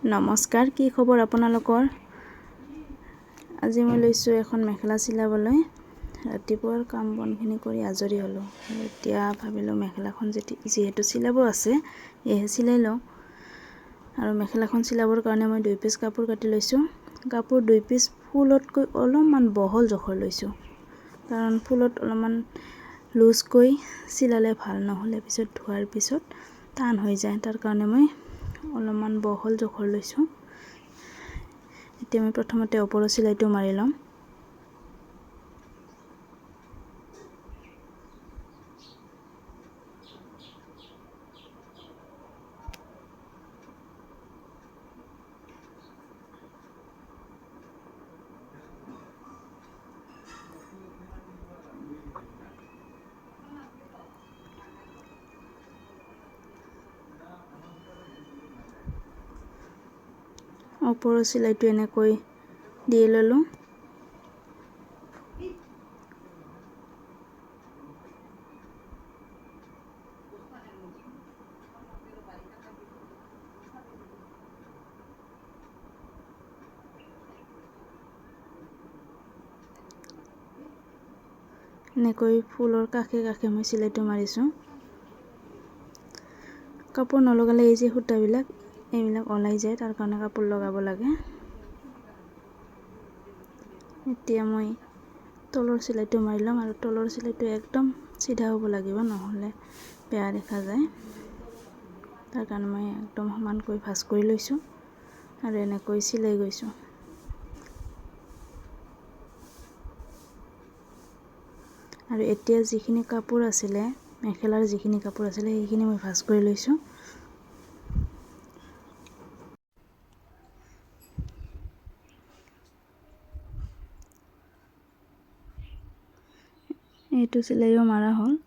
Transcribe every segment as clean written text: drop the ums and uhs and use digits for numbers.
নমস্কাৰ, কি খবৰ আপোনালোকৰ? আজি মই লৈছোঁ এখন মেখেলা চিলাবলৈ। ৰাতিপুৱাৰ কাম বনখিনি কৰি আজৰি হ'লোঁ। এতিয়া ভাবিলোঁ মেখেলাখন যিহেতু চিলাব আছে, এহে চিলাই লওঁ। আৰু মেখেলাখন চিলাবৰ কাৰণে মই 2 পিচ কাপোৰ কাটি লৈছোঁ। কাপোৰ 2 পিচ ফুলতকৈ অলপমান বহল জোখৰ লৈছোঁ, কাৰণ ফুলত অলপমান লুজকৈ চিলালে ভাল, নহ'লে পিছত ধোৱাৰ পিছত টান হৈ যায়। তাৰ কাৰণে মই অলপমান বহল জোখৰ লৈছোঁ। এতিয়া মই প্ৰথমতে ওপৰৰ চিলাইটো মাৰি ল'ম। ওপৰৰ চিলাইটো এনেকৈ দি ল'লোঁ। এনেকৈ ফুলৰ কাষে কাষে মই চিলাইটো মাৰিছোঁ। কাপোৰ নলগালে এই যে সূতাবিলাক এইবিলাক ওলাই যায়, তাৰ কাৰণে কাপোৰ লগাব লাগে। এতিয়া মই তলৰ চিলাইটো মাৰি ল'ম, আৰু তলৰ চিলাইটো একদম চিধা হ'ব লাগিব, নহ'লে বেয়া দেখা যায়। তাৰ কাৰণে মই একদম সমানকৈ ভাঁজ কৰি লৈছোঁ আৰু এনেকৈ চিলাই গৈছোঁ। আৰু এতিয়া যিখিনি কাপোৰ আছিলে, মেখেলাৰ যিখিনি কাপোৰ আছিলে, সেইখিনি মই ভাঁজ কৰি লৈছোঁ। এইটো চিলাইও মাৰা হ'ল।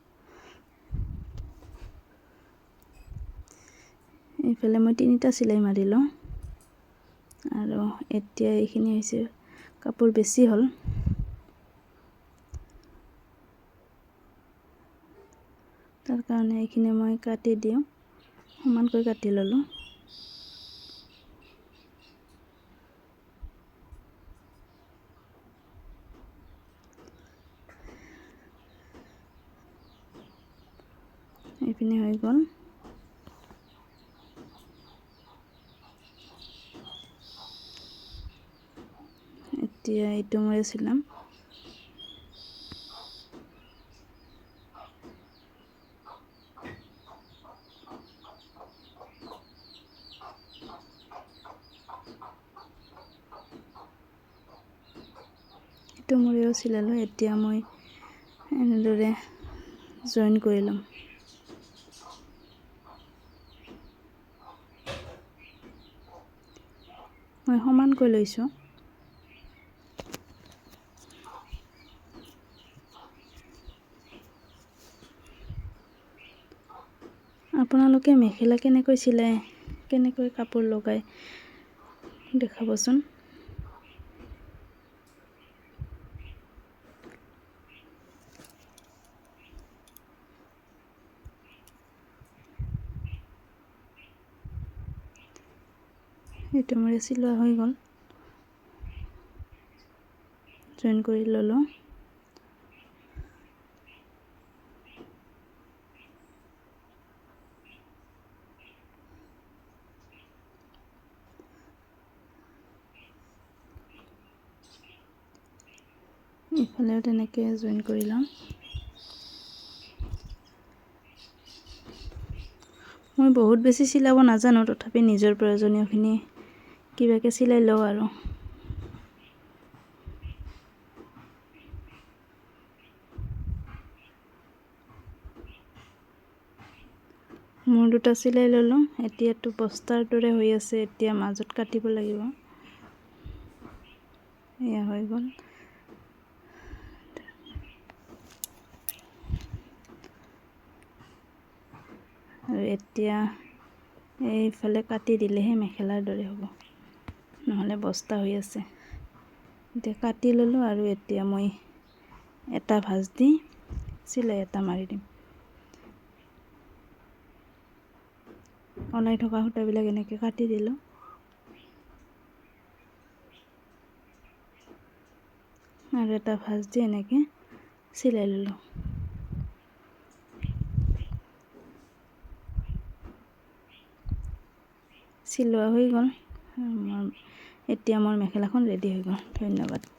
এইফালে মই 3টা চিলাই মাৰি লওঁ। আৰু এতিয়া এইখিনি হৈছে কাপোৰ বেছি হ'ল, তাৰ কাৰণে এইখিনি মই কাটি দিওঁ, সমানকৈ কাটি ল'লোঁ। এইপিনে হৈ গ'ল। এতিয়া এইটো মই চিলাম। এইটো মূৰেও চিলালোঁ। এতিয়া মই এনেদৰে জইন কৰি ল'ম। মই সমানকৈ লৈছোঁ। আপোনালোকে মেখেলা কেনেকৈ চিলায়, কেনেকৈ কাপোৰ লগায় দেখাবচোন। এইটো মোৰ চিলোৱা হৈ গ'ল, জইন কৰি ল'লোঁ। ইফালেও তেনেকৈ জইন কৰি ল'ম। মই বহুত বেছি চিলাব নাজানো, তথাপি নিজৰ প্ৰয়োজনীয়খিনি কিবাকৈ চিলাই লওঁ আৰু। মোৰ 2টা চিলাই ল'লোঁ। এতিয়াতো বস্তাৰ দৰে হৈ আছে, এতিয়া মাজত কাটিব লাগিব। এয়া হৈ গ'ল। আৰু এতিয়া এইফালে কাটি দিলেহে মেখেলাৰ দৰে হ'ব, নহ'লে বস্তা হৈ আছে। এতিয়া কাটি ল'লোঁ, আৰু এতিয়া মই এটা ভাঁজ দি চিলাই এটা মাৰি দিম। ওলাই থকা সূতাবিলাক এনেকৈ কাটি দিলোঁ। আৰু এটা ভাঁজ দি এনেকৈ চিলাই ল'লোঁ। চিলোৱা হৈ গ'ল। এতিয়া মোৰ মেখেলাখন ৰেডি হৈ গ'ল। ধন্যবাদ।